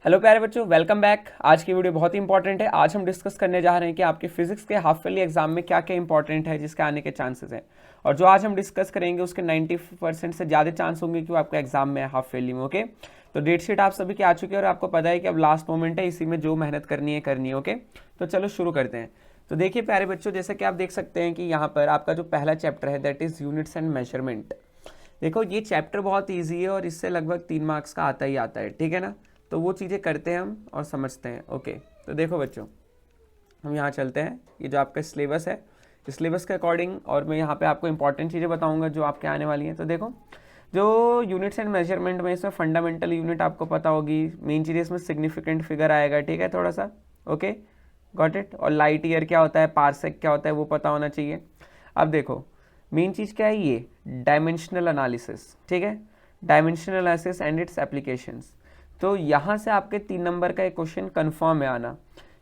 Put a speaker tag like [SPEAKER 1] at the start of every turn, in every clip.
[SPEAKER 1] Hello प्यारे बच्चों, welcome back. आज की वीडियो बहुत ही इंपॉर्टेंट है। आज हम डिस्कस करने जा रहे हैं कि आपके फिजिक्स के हाफ ईयरली एग्जाम में क्या क्या इंपॉर्टेंट है जिसके आने के चांसेस हैं। और जो आज हम डिस्कस करेंगे उसके 90% से ज़्यादा चांस होंगे कि वो आपके एग्जाम में है हाफ ईयरली में। ओके, तो डेट शीट आप सभी की आ चुकी है और आपको पता है कि अब लास्ट मोमेंट है, इसी में जो मेहनत करनी है। ओके, तो चलो शुरू करते हैं। तो देखिए प्यारे बच्चों, जैसे कि आप देख सकते हैं कि यहाँ पर आपका जो पहला चैप्टर है that is units and measurement. देखो ये चैप्टर बहुत ईजी है और इससे लगभग 3 मार्क्स का आता ही आता है, ठीक है ना। तो वो चीज़ें करते हैं हम और समझते हैं। ओके, तो देखो बच्चों, हम यहाँ चलते हैं। ये जो आपका सिलेबस है, इस सिलेबस के अकॉर्डिंग और मैं यहाँ पे आपको इंपॉर्टेंट चीज़ें बताऊँगा जो आपके आने वाली हैं। तो देखो, जो यूनिट्स एंड मेजरमेंट में इसमें फंडामेंटल यूनिट आपको पता होगी, मेन चीज़ इसमें सिग्निफिकेंट फिगर आएगा, ठीक है, थोड़ा सा। Okay, got it. और लाइट ईयर क्या होता है, पारसेक क्या होता है, वो पता होना चाहिए। अब देखो, मेन चीज़ क्या है, ये डायमेंशनल एनालिसिस, ठीक है, dimensional analysis and it's applications. तो यहाँ से आपके 3 नंबर का एक क्वेश्चन कन्फर्म है आना,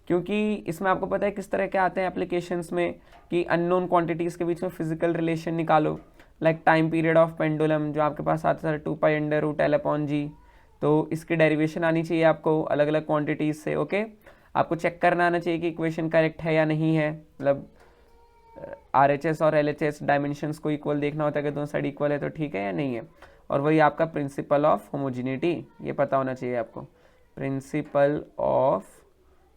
[SPEAKER 1] क्योंकि इसमें आपको पता है किस तरह के आते हैं एप्लीकेशंस में कि अननोन क्वांटिटीज़ के बीच में फिजिकल रिलेशन निकालो, like time period of pendulum जो आपके पास आता है 2π√L/g। तो इसकी डेरिवेशन आनी चाहिए आपको अलग अलग क्वांटिटीज़ से। ओके, आपको चेक करना आना चाहिए कि इक्वेशन करेक्ट है या नहीं है, मतलब RHS और LHS डायमेंशंस को इक्वल देखना होता है कि दोनों साइड इक्वल है तो ठीक है या नहीं है। और वही आपका प्रिंसिपल ऑफ होमोजिनिटी, ये पता होना चाहिए आपको, प्रिंसिपल ऑफ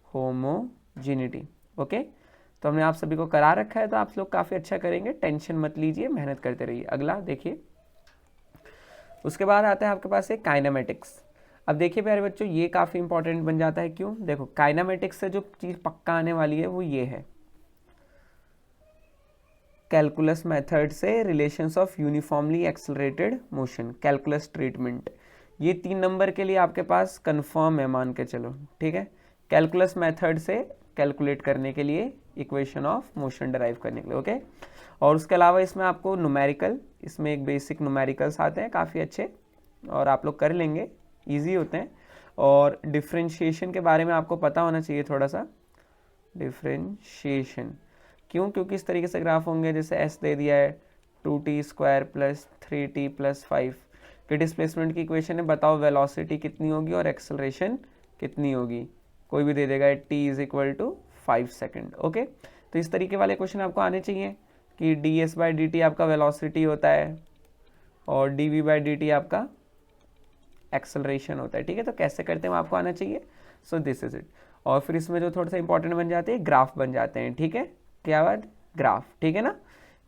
[SPEAKER 1] होमोजिनिटी। ओके, तो हमने आप सभी को करा रखा है, तो आप लोग काफ़ी अच्छा करेंगे, टेंशन मत लीजिए, मेहनत करते रहिए। अगला देखिए, उसके बाद आता है आपके पास एक काइनेमेटिक्स। अब देखिए प्यारे बच्चों, ये काफ़ी इंपॉर्टेंट बन जाता है। क्यों? देखो, काइनेमेटिक्स से जो चीज़ पक्का आने वाली है वो ये है, कैलकुलस मेथड से relations of uniformly accelerated motion, calculus treatment. ये 3 नंबर के लिए आपके पास कंफर्म है, मान के चलो, ठीक है। कैलकुलस मेथड से कैलकुलेट करने के लिए, इक्वेशन ऑफ मोशन डराइव करने के लिए। ओके, और उसके अलावा इसमें आपको न्यूमेरिकल, इसमें एक बेसिक न्यूमेरिकल्स आते हैं काफ़ी अच्छे और आप लोग कर लेंगे, ईजी होते हैं। और डिफ्रेंशिएशन के बारे में आपको पता होना चाहिए थोड़ा सा, डिफ्रेंशिएशन। क्यों? क्योंकि इस तरीके से ग्राफ होंगे, जैसे एस दे दिया है 2t² + 3t + 5 कि डिस्प्लेसमेंट की इक्वेशन है, बताओ वेलोसिटी कितनी होगी और एक्सेलरेशन कितनी होगी। कोई भी दे देगा t = 5 सेकेंड। ओके, तो इस तरीके वाले क्वेश्चन आपको आने चाहिए कि ds/dt आपका वेलोसिटी होता है और dv/dt आपका एक्सेलरेशन होता है, ठीक है। तो कैसे करते हैं वो आपको आना चाहिए। So this is it. और फिर इसमें जो थोड़ा सा इंपॉर्टेंट बन जाते हैं, ग्राफ बन जाते हैं, ठीक है। क्या बात? ग्राफ, ठीक है ना,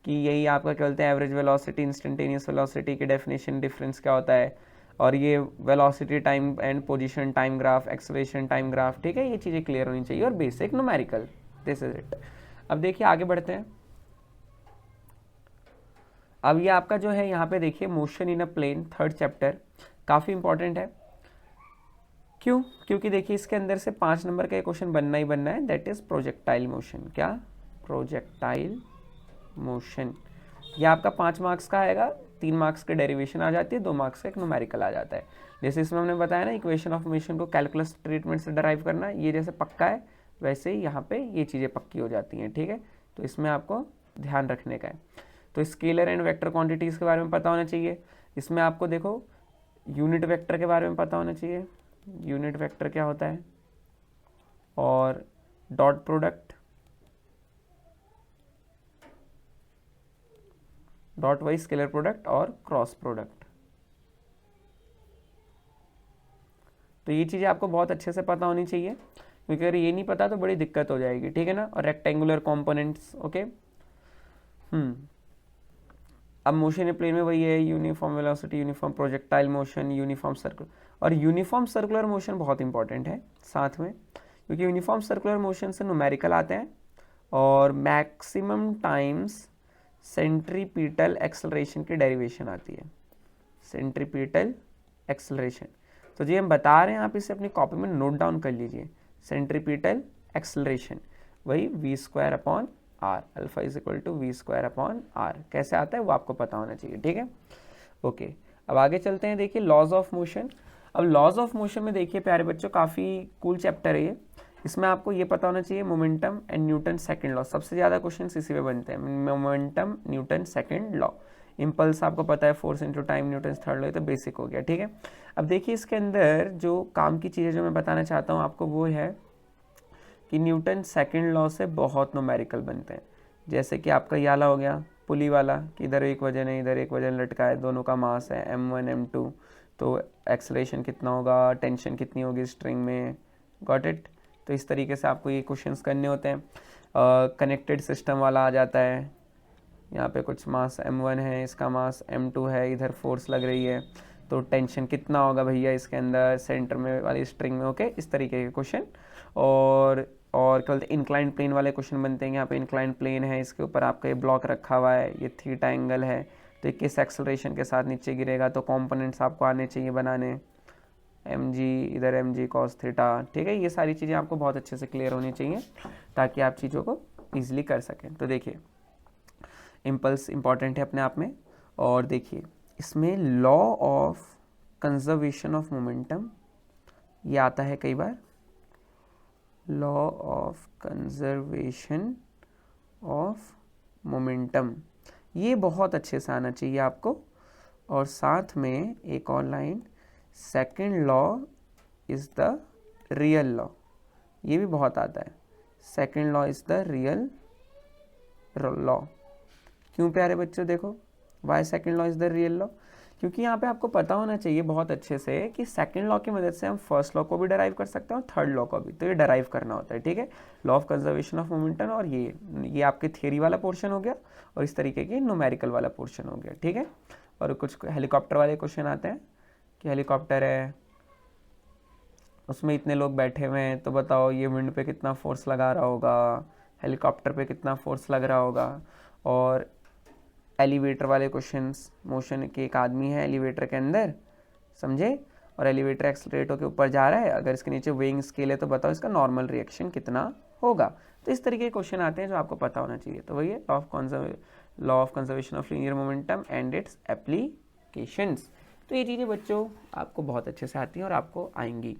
[SPEAKER 1] कि यही आपका क्या बोलते हैं, एवरेज वेलोसिटी, इंस्टेंटेनियस वेलोसिटी की डेफिनेशन, डिफरेंस क्या होता है, और ये velocity time and position time graph, acceleration time graph, ठीक है। ये चीज़ें क्लियर होनी चाहिए और basic numerical, this is it. अब देखिए आगे बढ़ते हैं। अब ये आपका जो है यहाँ पे देखिए, motion in a plane, 3rd chapter, काफ़ी इंपॉर्टेंट है। क्यों? क्योंकि देखिए इसके अंदर से 5 नंबर का क्वेश्चन बनना ही बनना है, दैट इज प्रोजेक्टाइल मोशन। क्या? Projectile motion. यह आपका 5 मार्क्स का आएगा, 3 मार्क्स के डेरिवेशन आ जाती है, 2 मार्क्स का एक न्यूमेरिकल आ जाता है। जैसे इसमें हमने बताया ना, इक्वेशन ऑफ मोशन को कैलकुलस ट्रीटमेंट से डराइव करना, ये जैसे पक्का है वैसे ही यहाँ पे ये चीज़ें पक्की हो जाती हैं, ठीक है। तो इसमें आपको ध्यान रखने का है। तो स्केलर एंड वेक्टर क्वांटिटीज़ के बारे में पता होना चाहिए। इसमें आपको देखो यूनिट वेक्टर के बारे में पता होना चाहिए, यूनिट वेक्टर क्या होता है, और dot product, dot wise scalar product और क्रॉस प्रोडक्ट। तो ये चीज़ें आपको बहुत अच्छे से पता होनी चाहिए, क्योंकि अगर ये नहीं पता तो बड़ी दिक्कत हो जाएगी, ठीक है ना। और रेक्टेंगुलर कंपोनेंट्स, ओके। अब मोशन प्लेन में वही है, uniform velocity, uniform projectile motion, uniform circular. और यूनिफॉर्म सर्कुलर मोशन बहुत इंपॉर्टेंट है साथ में, क्योंकि यूनिफॉर्म सर्कुलर मोशन से न्यूमेरिकल आते हैं और मैक्सिमम टाइम्स सेंट्रीपिटल एक्सेलरेशन की डेरिवेशन आती है, सेंट्रीपिटल एक्सेलरेशन। तो जी हम बता रहे हैं, आप इसे अपनी कॉपी में नोट डाउन कर लीजिए, सेंट्रीपिटल एक्सेलरेशन वही v² r, अल्फा = v²/r। कैसे आता है वो आपको पता होना चाहिए, ठीक है। ओके, अब आगे चलते हैं। देखिए लॉज ऑफ मोशन। अब लॉज ऑफ मोशन में देखिए प्यारे बच्चों, काफ़ी कूल चैप्टर है ये। इसमें आपको ये पता होना चाहिए, momentum and Newton second law. सबसे ज़्यादा क्वेश्चन इसी में बनते हैं, momentum Newton second law. Impulse आपको पता है force into time Newton's third law, तो बेसिक हो गया, ठीक है। अब देखिए इसके अंदर जो काम की चीज़ें जो मैं बताना चाहता हूँ आपको वो है कि न्यूटन सेकंड लॉ से बहुत न्यूमेरिकल बनते हैं। जैसे कि आपका ये वाला हो गया पुली वाला कि इधर एक वजन है इधर एक वजन लटका है, दोनों का मास है m1 m2, तो एक्सेलरेशन कितना होगा, टेंशन कितनी होगी स्ट्रिंग में, गॉट इट। तो इस तरीके से आपको ये क्वेश्चंस करने होते हैं। कनेक्टेड सिस्टम वाला आ जाता है, यहाँ पे कुछ मास m1 है, इसका मास m2 है, इधर फोर्स लग रही है, तो टेंशन कितना होगा भैया इसके अंदर सेंटर में वाली स्ट्रिंग में, ओके। इस तरीके के क्वेश्चन। और क्या बोलते हैं इंक्लाइन प्लेन वाले क्वेश्चन बनते हैं। यहाँ पे इंक्लाइन प्लेन है, इसके ऊपर आपका ये ब्लॉक रखा हुआ है, ये थीटा एंगल है, तो किस एक्सेलरेशन के साथ नीचे गिरेगा, तो कंपोनेंट्स आपको आने चाहिए बनाने, mg इधर mg cos थीटा, ठीक है। ये सारी चीज़ें आपको बहुत अच्छे से क्लियर होनी चाहिए ताकि आप चीज़ों को ईजिली कर सकें। तो देखिए इम्पल्स इंपॉर्टेंट है अपने आप में। और देखिए इसमें law of conservation of momentum ये आता है कई बार, law of conservation of momentum, ये बहुत अच्छे से आना चाहिए आपको। और साथ में एक और line, second law is the real law, ये भी बहुत आता है। Second law is the real law. क्यों प्यारे बच्चों, देखो why second law is the real law, क्योंकि यहाँ पे आपको पता होना चाहिए बहुत अच्छे से कि सेकंड लॉ की मदद से हम फर्स्ट लॉ को भी डराइव कर सकते हैं और थर्ड लॉ को भी, तो ये डराइव करना होता है, ठीक है। Law of conservation of momentum, और ये आपके थियरी वाला पोर्शन हो गया और इस तरीके की न्यूमेरिकल वाला पोर्शन हो गया, ठीक है। और कुछ हेलीकॉप्टर वाले क्वेश्चन आते हैं कि हेलीकॉप्टर है, उसमें इतने लोग बैठे हुए हैं, तो बताओ ये विंड पे कितना फोर्स लगा रहा होगा, हेलीकॉप्टर पे कितना फोर्स लग रहा होगा। और एलिवेटर वाले क्वेश्चंस, मोशन के एक आदमी है एलिवेटर के अंदर, समझे, और एलिवेटर एक्सलरेट होकर ऊपर जा रहा है, अगर इसके नीचे वेइंग स्केल है तो बताओ इसका नॉर्मल रिएक्शन कितना होगा। तो इस तरीके के क्वेश्चन आते हैं जो आपको पता होना चाहिए। तो वही है law of conservation of linear momentum and it's applications. तो ये चीज़ें बच्चों आपको बहुत अच्छे से आती हैं और आपको आएंगी,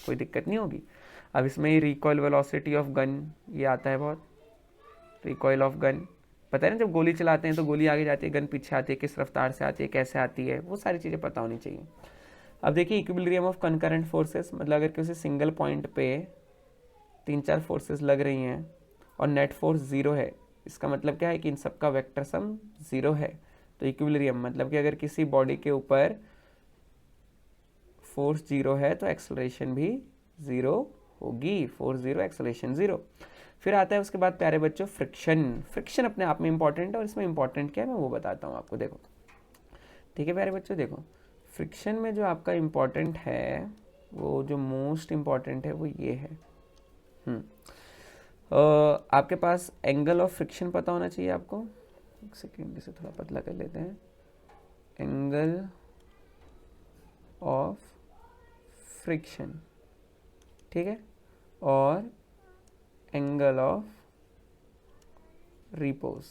[SPEAKER 1] कोई दिक्कत नहीं होगी। अब इसमें रिकॉइल वेलोसिटी ऑफ गन ये आता है बहुत, रिकॉइल ऑफ गन पता है ना, जब गोली चलाते हैं तो गोली आगे जाती है, गन पीछे आती है, किस रफ्तार से आती है, कैसे आती है, वो सारी चीज़ें पता होनी चाहिए। अब देखिए इक्विलिब्रियम ऑफ कनकरेंट फोर्सेस, मतलब अगर किसी सिंगल पॉइंट पे 3-4 फोर्सेस लग रही हैं और नेट फोर्स 0 है, इसका मतलब क्या है कि इन सबका वेक्टर सम 0 है। तो इक्विलिब्रियम मतलब कि अगर किसी बॉडी के ऊपर फोर्स 0 है तो एक्सेलरेशन भी 0 होगी, फोर्स 0 एक्सेलरेशन 0। फिर आता है उसके बाद प्यारे बच्चों फ्रिक्शन। फ्रिक्शन अपने आप में इंपॉर्टेंट है और इसमें इंपॉर्टेंट क्या है मैं वो बताता हूँ आपको, देखो ठीक है प्यारे बच्चों। देखो फ्रिक्शन में जो आपका इंपॉर्टेंट है, वो जो मोस्ट इंपॉर्टेंट है वो ये है, आपके पास एंगल ऑफ फ्रिक्शन पता होना चाहिए आपको। एक सेकेंड इसे थोड़ा पतला कर लेते हैं। एंगल ऑफ फ्रिक्शन, ठीक है, और angle of repose.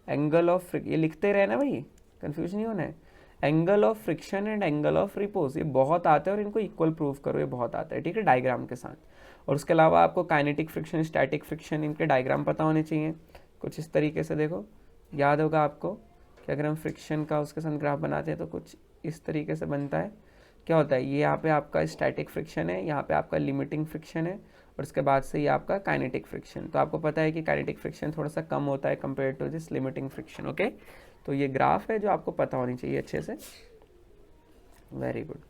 [SPEAKER 1] Angle of ये लिखते रहे ना भाई, कंफ्यूज नहीं होना है। Angle of friction and angle of repose ये बहुत आते हैं और इनको इक्वल प्रूव करो, ये बहुत आता है, ठीक है, डायग्राम के साथ। और उसके अलावा आपको काइनेटिक फ्रिक्शन, स्टैटिक फ्रिक्शन, इनके डायग्राम पता होने चाहिए कुछ इस तरीके से। देखो याद होगा आपको कि अगर हम फ्रिक्शन का उसके साथ ग्राफ बनाते हैं तो कुछ इस तरीके से बनता है। क्या होता है, ये यहाँ पे आपका स्टैटिक फ्रिक्शन है, यहाँ पे आपका लिमिटिंग फ्रिक्शन है, और उसके बाद से ये आपका काइनेटिक फ्रिक्शन। तो आपको पता है कि काइनेटिक फ्रिक्शन थोड़ा सा कम होता है compare to this limiting friction, okay. तो ये ग्राफ है जो आपको पता होनी चाहिए अच्छे से, वेरी गुड।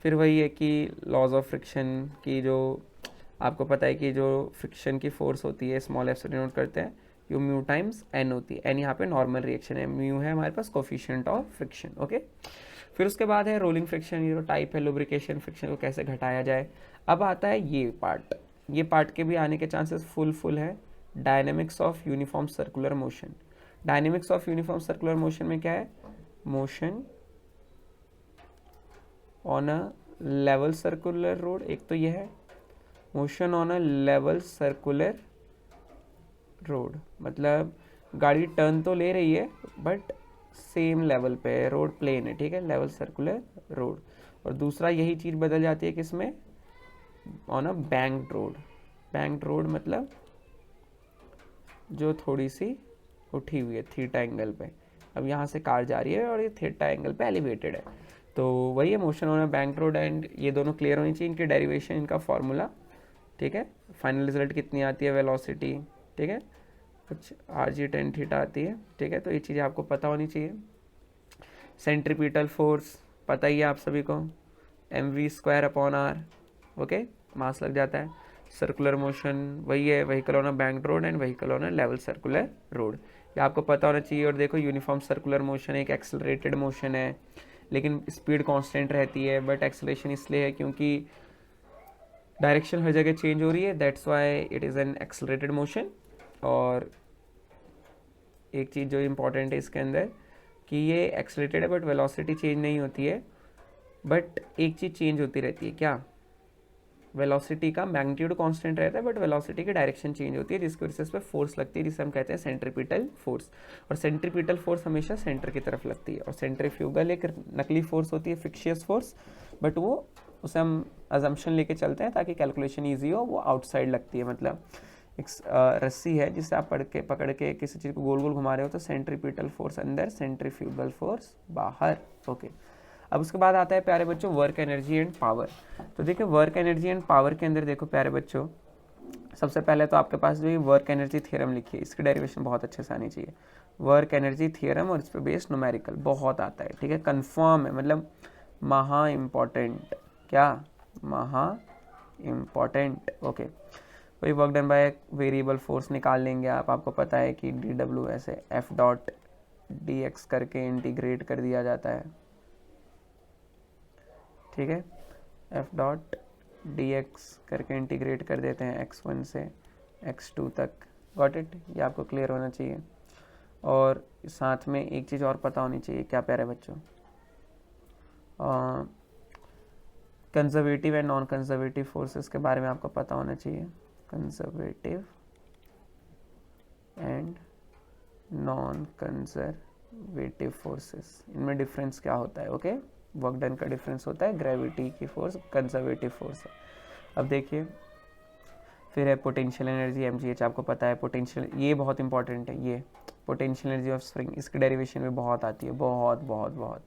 [SPEAKER 1] फिर वही है कि लॉज ऑफ फ्रिक्शन की जो आपको पता है कि जो फ्रिक्शन की फोर्स होती है स्मॉल एफ से डिनोट करते हैं, यू म्यू टाइम्स एन होती है, एन यहाँ पे नॉर्मल रिएक्शन है, म्यू है हमारे पास कोफिशिएंट ऑफ फ्रिक्शन, ओके। फिर उसके बाद है रोलिंग फ्रिक्शन, ये जो टाइप है लुब्रिकेशन फ्रिक्शन को कैसे घटाया जाए। अब आता है ये पार्ट के भी आने के चांसेस फुल है। Dynamics of uniform circular motion. Dynamics of uniform circular motion में क्या है, motion on a level circular road, एक तो ये है motion on a level circular road, मतलब गाड़ी टर्न तो ले रही है बट सेम लेवल पे है, रोड प्लेन है, ठीक है, लेवल सर्कुलर रोड। और दूसरा यही चीज़ बदल जाती है किसमें, on a banked road. Banked road मतलब जो थोड़ी सी उठी हुई है थीटा एंगल पे, अब यहाँ से कार जा रही है और ये थीटा एंगल पे एलिवेटेड है, तो वही है motion on a bank road and ये दोनों क्लियर होनी चाहिए, इनकी डेरिवेशन, इनका फॉर्मूला, ठीक है। फाइनल रिजल्ट कितनी आती है, वेलोसिटी, ठीक है, कुछ RG tan थीटा आती है, ठीक है। तो ये चीज़ें आपको पता होनी चाहिए। सेंट्रीपिटल फोर्स पता ही है आप सभी को, mv²/r, ओके, मास लग जाता है। सर्कुलर मोशन वही है, vehicle on a bank road and vehicle on a level circular road, ये आपको पता होना चाहिए। और देखो यूनिफॉर्म सर्कुलर मोशन एक एक्सेलरेटेड मोशन है, लेकिन स्पीड कांस्टेंट रहती है, बट एक्सेलरेशन इसलिए है क्योंकि डायरेक्शन हर जगह चेंज हो रही है, that's why it is an accelerated motion. और एक चीज़ जो इम्पोर्टेंट है इसके अंदर कि ये एक्सेलरेटेड है बट वेलोसिटी चेंज नहीं होती है, बट एक चीज़ चेंज होती रहती है, क्या, वेलोसिटी का मैग्नीट्यूड कांस्टेंट रहता है बट वेलोसिटी की डायरेक्शन चेंज होती है, जिसकी वजह से इस पर फोर्स लगती है, जिसे हम कहते हैं सेंट्रीपिटल फोर्स। और सेंट्रीपिटल फोर्स हमेशा सेंटर की तरफ लगती है, और सेंट्रीफ्यूगल एक नकली फोर्स होती है, फिक्शियस फोर्स, बट वो उसे हम अजम्पशन लेके चलते हैं ताकि कैलकुलेशन ईजी हो, वो आउटसाइड लगती है। मतलब एक रस्सी है जिससे आप पकड़ के किसी चीज़ को गोल गोल घुमा रहे हो, तो सेंट्रीपिटल फोर्स अंदर, सेंट्रीफ्यूगल फोर्स बाहर, ओके। अब उसके बाद आता है प्यारे बच्चों वर्क एनर्जी एंड पावर। तो देखिए वर्क एनर्जी एंड पावर के अंदर देखो प्यारे बच्चों, सबसे पहले तो आपके पास जो ये वर्क एनर्जी थ्योरम लिखी है, इसकी डेरिवेशन बहुत अच्छे से आनी चाहिए। वर्क एनर्जी थ्योरम और इस पर बेस्ड न्यूमेरिकल बहुत आता है, ठीक है, कंफर्म है, मतलब महा इम्पॉर्टेंट, क्या, महा इम्पॉर्टेंट, ओके। वही work done by variable force निकाल लेंगे आप, आपको पता है कि dW ऐसे F.dx करके इंटीग्रेट कर दिया जाता है, ठीक है, F.dx करके इंटीग्रेट कर देते हैं x1 से x2 तक, गॉट इट, ये आपको क्लियर होना चाहिए। और साथ में एक चीज़ और पता होनी चाहिए, क्या प्यारे बच्चों, conservative and non conservative forces के बारे में आपको पता होना चाहिए, conservative and non conservative forces, इनमें डिफरेंस क्या होता है, ओके। वर्क डन का डिफरेंस होता है, ग्रेविटी की फोर्स कंजर्वेटिव फोर्स है। अब देखिए फिर है पोटेंशियल एनर्जी mgh, आपको पता है पोटेंशियल, ये बहुत इंपॉर्टेंट है, ये पोटेंशियल एनर्जी ऑफ स्प्रिंग, इसकी डेरिवेशन में बहुत आती है, बहुत बहुत बहुत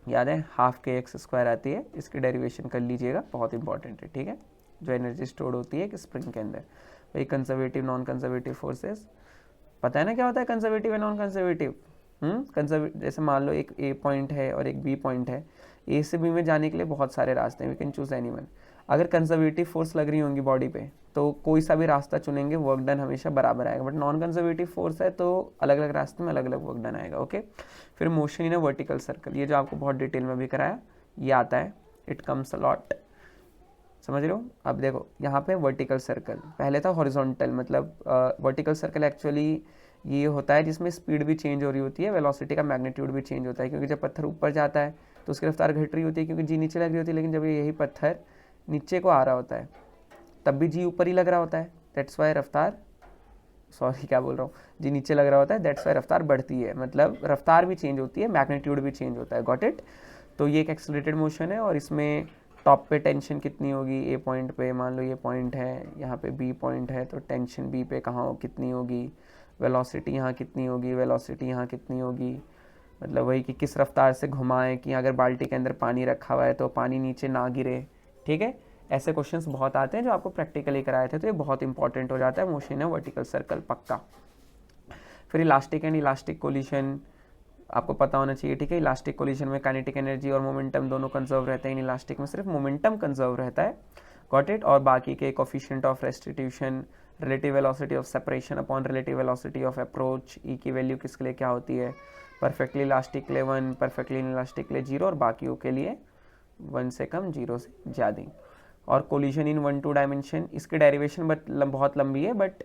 [SPEAKER 1] याद है, ½ kx² आती है, इसकी डेरिवेशन कर लीजिएगा, बहुत इंपॉर्टेंट है, ठीक है, जो एनर्जी स्टोर्ड होती है एक स्प्रिंग के अंदर। वही कंजर्वेटिव नॉन कंजर्वेटिव फोर्सेस, पता है ना क्या होता है कंजर्वेटिव एंड नॉन कंजर्वेटिव, जैसे मान लो एक ए पॉइंट है और एक बी पॉइंट है, ए से बी में जाने के लिए बहुत सारे रास्ते हैं, वी कैन चूज एनीवन। अगर कंजर्वेटिव फोर्स लग रही होंगी बॉडी पे तो कोई सा भी रास्ता चुनेंगे, वर्क डन हमेशा बराबर आएगा, बट नॉन कंजर्वेटिव फोर्स है तो अलग अलग रास्ते में अलग अलग वर्क डन आएगा, ओके। फिर motion in a vertical circle, ये जो आपको बहुत डिटेल में भी कराया, ये आता है, इट कम्स अ लॉट, समझ रहे हो। अब देखो यहाँ पे वर्टिकल सर्कल, पहले था हॉरिजॉन्टल, मतलब वर्टिकल सर्कल एक्चुअली ये होता है जिसमें स्पीड भी चेंज हो रही होती है, वेलोसिटी का मैग्नीट्यूड भी चेंज होता है, क्योंकि जब पत्थर ऊपर जाता है तो उसकी रफ्तार घट रही होती है क्योंकि जी नीचे लग रही होती है, लेकिन जब यही पत्थर नीचे को आ रहा होता है तब भी जी ऊपर ही लग रहा होता है, दैट्स वाई रफ्तार, सॉरी क्या बोल रहा हूँ, जी नीचे लग रहा होता है, दैट्स वाई रफ्तार बढ़ती है, मतलब रफ्तार भी चेंज होती है, मैग्नीट्यूड भी चेंज होता है, गॉट इट। तो ये एक एक्सेलरेटेड मोशन है, और इसमें टॉप पे टेंशन कितनी होगी, ए पॉइंट पे, मान लो ये पॉइंट है, यहाँ पे बी पॉइंट है, तो टेंशन बी पे कहाँ कितनी होगी, वेलोसिटी यहाँ कितनी होगी, वेलोसिटी यहाँ कितनी होगी, मतलब वही कि किस रफ्तार से घुमाएं कि अगर बाल्टी के अंदर पानी रखा हुआ है तो पानी नीचे ना गिरे, ठीक है। ऐसे क्वेश्चंस बहुत आते हैं जो आपको प्रैक्टिकली कराए थे, तो ये बहुत इंपॉर्टेंट हो जाता है, मोशन है वर्टिकल सर्कल, पक्का। फिर इलास्टिक एंड इलास्टिक कोलिशन आपको पता होना चाहिए, ठीक है। इलास्टिक कोलिशन में काइनेटिक एनर्जी और मोमेंटम दोनों कंजर्व रहते हैं, इन इलास्टिक में सिर्फ मोमेंटम कंजर्व रहता है, गॉट इट। और बाकी के coefficient of restitution, relative velocity of separation upon relative velocity of approach, E की वैल्यू किसके लिए क्या होती है, परफेक्टली इलास्टिक के लिए 1, परफेक्टली इलास्टिक के लिए 0, और बाकियों के लिए 1 से कम, 0 से ज़्यादा। और कोलिशन इन 1-2 डायमेंशन, इसकी डेरिवेशन बहुत लंबी है, बट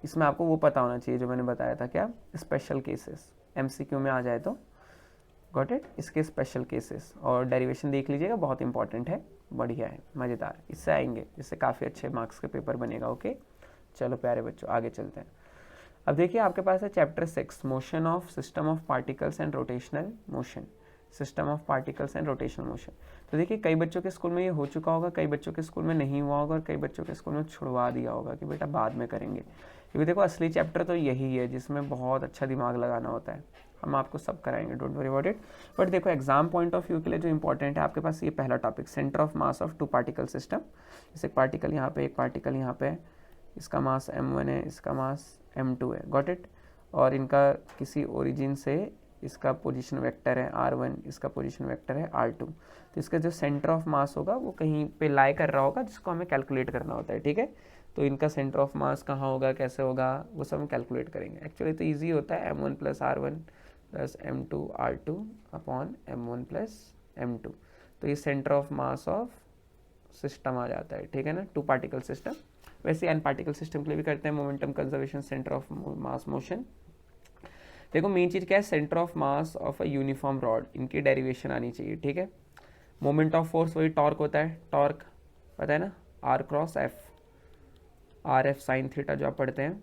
[SPEAKER 1] इसमें आपको वो पता होना चाहिए जो मैंने बताया था, क्या, स्पेशल केसेस, MCQ में आ जाए तो, गॉट इट, इसके स्पेशल केसेस, और डेरिवेशन देख लीजिएगा, बहुत इंपॉर्टेंट है, बढ़िया है, मज़ेदार, इससे आएंगे, इससे काफ़ी अच्छे मार्क्स के पेपर बनेगा, ओके। चलो प्यारे बच्चों आगे चलते हैं। अब देखिए आपके पास है chapter 6, motion of system of particles and rotational motion, system of particles and rotational motion. तो देखिए कई बच्चों के स्कूल में ये हो चुका होगा, कई बच्चों के स्कूल में नहीं हुआ होगा, और कई बच्चों के स्कूल में छुड़वा दिया होगा कि बेटा बाद में करेंगे, क्योंकि देखो असली चैप्टर तो यही है जिसमें बहुत अच्छा दिमाग लगाना होता है, हम आपको सब कराएंगे, don't worry about it. But देखो एग्जाम पॉइंट ऑफ व्यू के लिए जो इंपॉर्टेंट है आपके पास ये पहला topic, centre of mass of two particle system. जैसे एक पार्टिकल यहाँ पे, एक पार्टिकल यहाँ पे, इसका मास m1 है, इसका मास m2 है, गॉट इट। और इनका किसी ओरिजिन से इसका पोजीशन वेक्टर है r1, इसका पोजीशन वेक्टर है r2। तो इसका जो सेंटर ऑफ मास होगा वो कहीं पे लाई कर रहा होगा, जिसको हमें कैलकुलेट करना होता है, ठीक है। तो इनका सेंटर ऑफ मास कहाँ होगा, कैसे होगा, वो सब हम कैलकुलेट करेंगे। एक्चुअली तो ईजी होता है, m1 plus r1 plus m2 r2 upon m1 plus m2। तो ये centre of mass of system आ जाता है, ठीक है ना, टू पार्टिकल सिस्टम। वैसे एन पार्टिकल सिस्टम के लिए भी करते हैं momentum conservation, centre of mass motion. देखो मेन चीज़ क्या है, centre of mass of a uniform rod, इनकी डेरिवेशन आनी चाहिए, ठीक है। मोमेंट ऑफ फोर्स वही टॉर्क होता है, टॉर्क पता है ना, R cross F, R F sine theta जो आप पढ़ते हैं,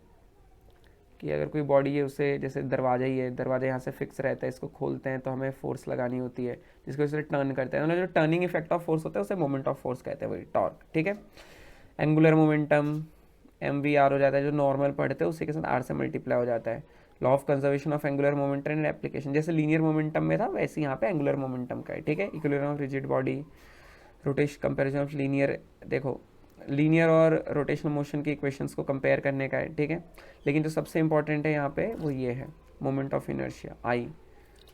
[SPEAKER 1] कि अगर कोई बॉडी है उसे, जैसे दरवाजा ही है, दरवाजा यहाँ से फिक्स रहता है, इसको खोलते हैं तो हमें फोर्स लगानी होती है, जिसको इसे टर्न करते हैं, मतलब जो टर्निंग इफेक्ट ऑफ फोर्स होता है उसे मोमेंट ऑफ फोर्स कहते हैं, वही टॉर्क, ठीक है। Angular momentum M V R हो जाता है, जो नॉर्मल पढ़ते हैं उसी के साथ आर से मल्टीप्लाई हो जाता है। Law of conservation of angular momentum and application, जैसे लीनियर मोमेंटम में था वैसे यहाँ पे एंगुलर मोमेंटम का है, ठीक है। Equilibrium of rigid body, rotation comparison of linear, देखो लीनियर और रोटेशनल मोशन के इक्वेशंस को कंपेयर करने का है, ठीक है। लेकिन जो सबसे इंपॉर्टेंट है यहाँ पे वो ये है मोमेंट ऑफ इनर्शिया, आई।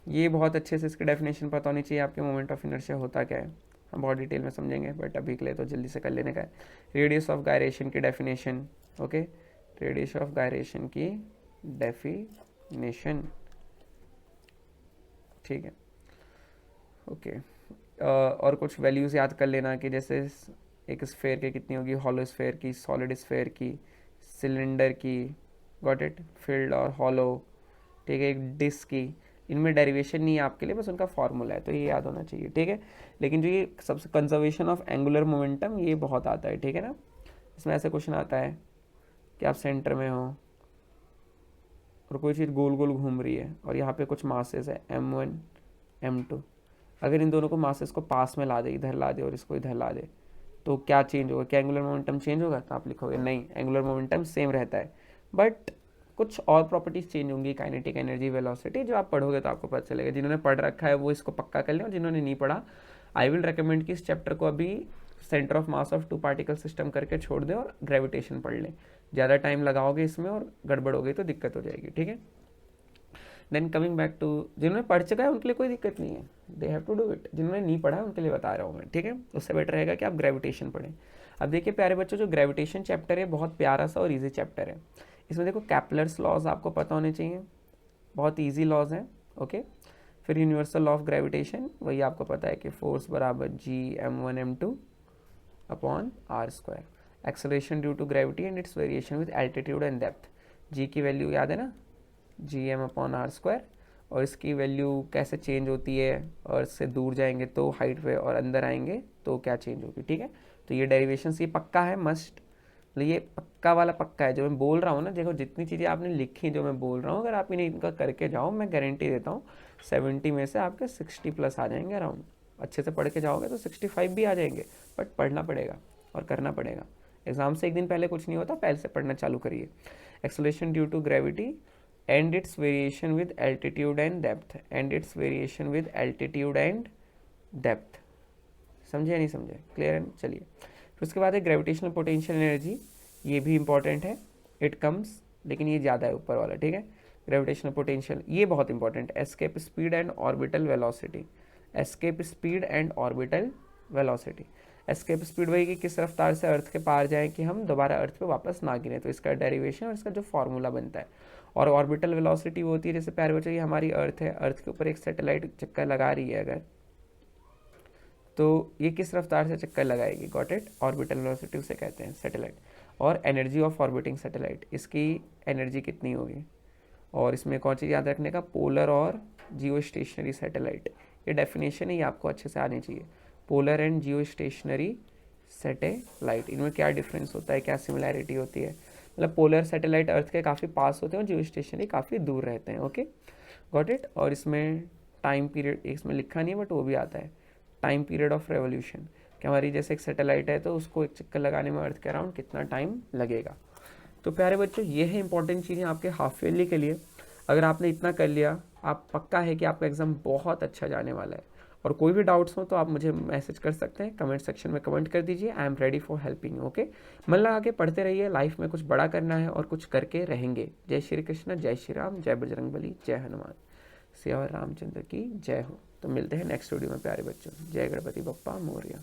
[SPEAKER 1] ये बहुत अच्छे से इसकी डेफिनेशन पता होनी चाहिए आपके, मोमेंट ऑफ इनर्शिया होता क्या है, हम बहुत डिटेल में समझेंगे, बट अभी के लिए तो जल्दी से कर लेने का है। रेडियस ऑफ गायरेशन की definition, okay, radius of gyration की डेफिनेशन, ठीक है, ओके। और कुछ वैल्यूज़ याद कर लेना कि जैसे एक स्फेयर की कितनी होगी, हॉलो स्फेयर की, सॉलिड स्फेयर की, सिलेंडर की, गॉट इट, फील्ड और हॉलो, ठीक है, एक डिस्क की। इनमें डेरिवेशन नहीं है आपके लिए, बस उनका फॉर्मूला है, तो ये याद होना चाहिए, ठीक है। लेकिन जो ये सबसे कंजर्वेशन ऑफ एंगुलर मोमेंटम, ये बहुत आता है, ठीक है ना। इसमें ऐसे क्वेश्चन आता है कि आप सेंटर में हो और कोई चीज़ गोल गोल घूम रही है और यहाँ पे कुछ मासेस है m1 m2, अगर इन दोनों को मासेस को पास में ला दे, इधर ला दे और इसको इधर ला दे, तो क्या चेंज होगा, क्या एंगुलर मोमेंटम चेंज होगा, तो आप लिखोगे नहीं, एंगुलर मोमेंटम सेम रहता है, बट कुछ और प्रॉपर्टीज चेंज होंगी, काइनेटिक एनर्जी, वेलोसिटी, जो आप पढ़ोगे तो आपको पता चलेगा। जिन्होंने पढ़ रखा है वो इसको पक्का कर लें, और जिन्होंने नहीं पढ़ा, आई विल रिकमेंड कि इस चैप्टर को अभी centre of mass of two particle system करके छोड़ दें और ग्रेविटेशन पढ़ लें। ज़्यादा टाइम लगाओगे इसमें और गड़बड़ हो गई तो दिक्कत हो जाएगी, ठीक है। देन कमिंग बैक टू, जिन्होंने पढ़ चुका है उनके लिए कोई दिक्कत नहीं है, they have to do it. जिन्होंने नहीं पढ़ा है उनके लिए बता रहा हूँ मैं, ठीक है। उससे बेटर रहेगा कि आप ग्रेविटेशन पढ़ें। अब देखिए प्यारे बच्चों, जो ग्रेविटेशन चैप्टर है बहुत प्यारा सा और ईजी चैप्टर है। इसमें देखो कैपलर्स लॉज आपको पता होने चाहिए, बहुत ईजी लॉज हैं, ओके। फिर यूनिवर्सल लॉ ऑफ ग्रेविटेशन, वही आपको पता है कि फोर्स बराबर G m1 m2 upon r square. Acceleration due to gravity and its variation with altitude and depth, G की वैल्यू याद है ना, Gm अपॉन r स्क्वायर। और इसकी वैल्यू कैसे चेंज होती है, अर्थ से दूर जाएंगे तो हाइट पे और अंदर आएंगे तो क्या चेंज होगी, ठीक है। तो ये डेरिवेशन ये पक्का है, मस्ट, ये पक्का वाला पक्का है जो मैं बोल रहा हूँ ना। देखो जितनी चीज़ें आपने लिखी जो मैं बोल रहा हूँ, अगर आप इन्हें इनका करके जाओ, मैं गारंटी देता हूँ 70 में से आपके 60 प्लस आ जाएंगे अराउंड। अच्छे से पढ़ के जाओगे तो 65 भी आ जाएंगे, बट पढ़ना पड़ेगा और करना पड़ेगा। एग्जाम से एक दिन पहले कुछ नहीं होता, पहले से पढ़ना चालू करिए। Acceleration due to gravity and its variation with altitude and depth, and its variation with altitude and depth, समझे या नहीं समझे, क्लियर है। चलिए फिर उसके बाद है ग्रेविटेशनल पोटेंशियल एनर्जी, ये भी इंपॉर्टेंट है, इट कम्स, लेकिन ये ज़्यादा है ऊपर वाला, ठीक है। ग्रेविटेशनल पोटेंशियल ये बहुत इंपॉर्टेंट है, escape speed and orbital velocity, escape speed and orbital velocity. Escape speed वही कि किस रफ्तार से अर्थ के पार जाएं कि हम दोबारा अर्थ पे वापस ना गिरें, तो इसका डेरिवेशन और इसका जो फॉर्मूला बनता है। और ऑर्बिटल वेलोसिटी वो होती है, जैसे प्यारे बच्चों ये हमारी अर्थ है, अर्थ के ऊपर एक सैटेलाइट चक्कर लगा रही है अगर, तो ये किस रफ्तार से चक्कर लगाएगी, गॉट इट, ऑर्बिटल वेलोसिटी उसे कहते हैं सैटेलाइट। और एनर्जी ऑफ ऑर्बिटिंग सैटेलाइट, इसकी एनर्जी कितनी होगी। और इसमें कौन चीज़ याद रखने का, पोलर और जियो स्टेशनरी सैटेलाइट, ये डेफिनेशन ही आपको अच्छे से आनी चाहिए। Polar and Jio stationery satellite, इनमें क्या डिफरेंस होता है, क्या सिमिलैरिटी होती है। मतलब पोलर सैटेलाइट अर्थ के काफ़ी पास होते हैं और जियो स्टेशनरी काफ़ी दूर रहते हैं, ओके, गॉट इट। और इसमें टाइम पीरियड इसमें लिखा नहीं है बट वो भी आता है, टाइम पीरियड ऑफ रेवोल्यूशन, कि हमारी जैसे एक सैटेलाइट है तो उसको एक चक्कर लगाने में अर्थ के अराउंड कितना टाइम लगेगा। तो प्यारे बच्चों, ये है इंपॉर्टेंट चीज़ें आपके हाफ ईयरली के लिए। अगर आपने इतना कर लिया, आप पक्का है कि आपका एग्ज़ाम बहुत अच्छा जाने वाला है। और कोई भी डाउट्स हो तो आप मुझे मैसेज कर सकते हैं, कमेंट सेक्शन में कमेंट कर दीजिए। I am ready for helping. Okay, मन लगा के पढ़ते रहिए, लाइफ में कुछ बड़ा करना है और कुछ करके रहेंगे। जय श्री कृष्ण, जय श्री राम, जय बजरंगबली, जय हनुमान, सिया रामचंद्र की जय हो। तो मिलते हैं नेक्स्ट वीडियो में प्यारे बच्चों। जय गणपति बप्पा मोरया।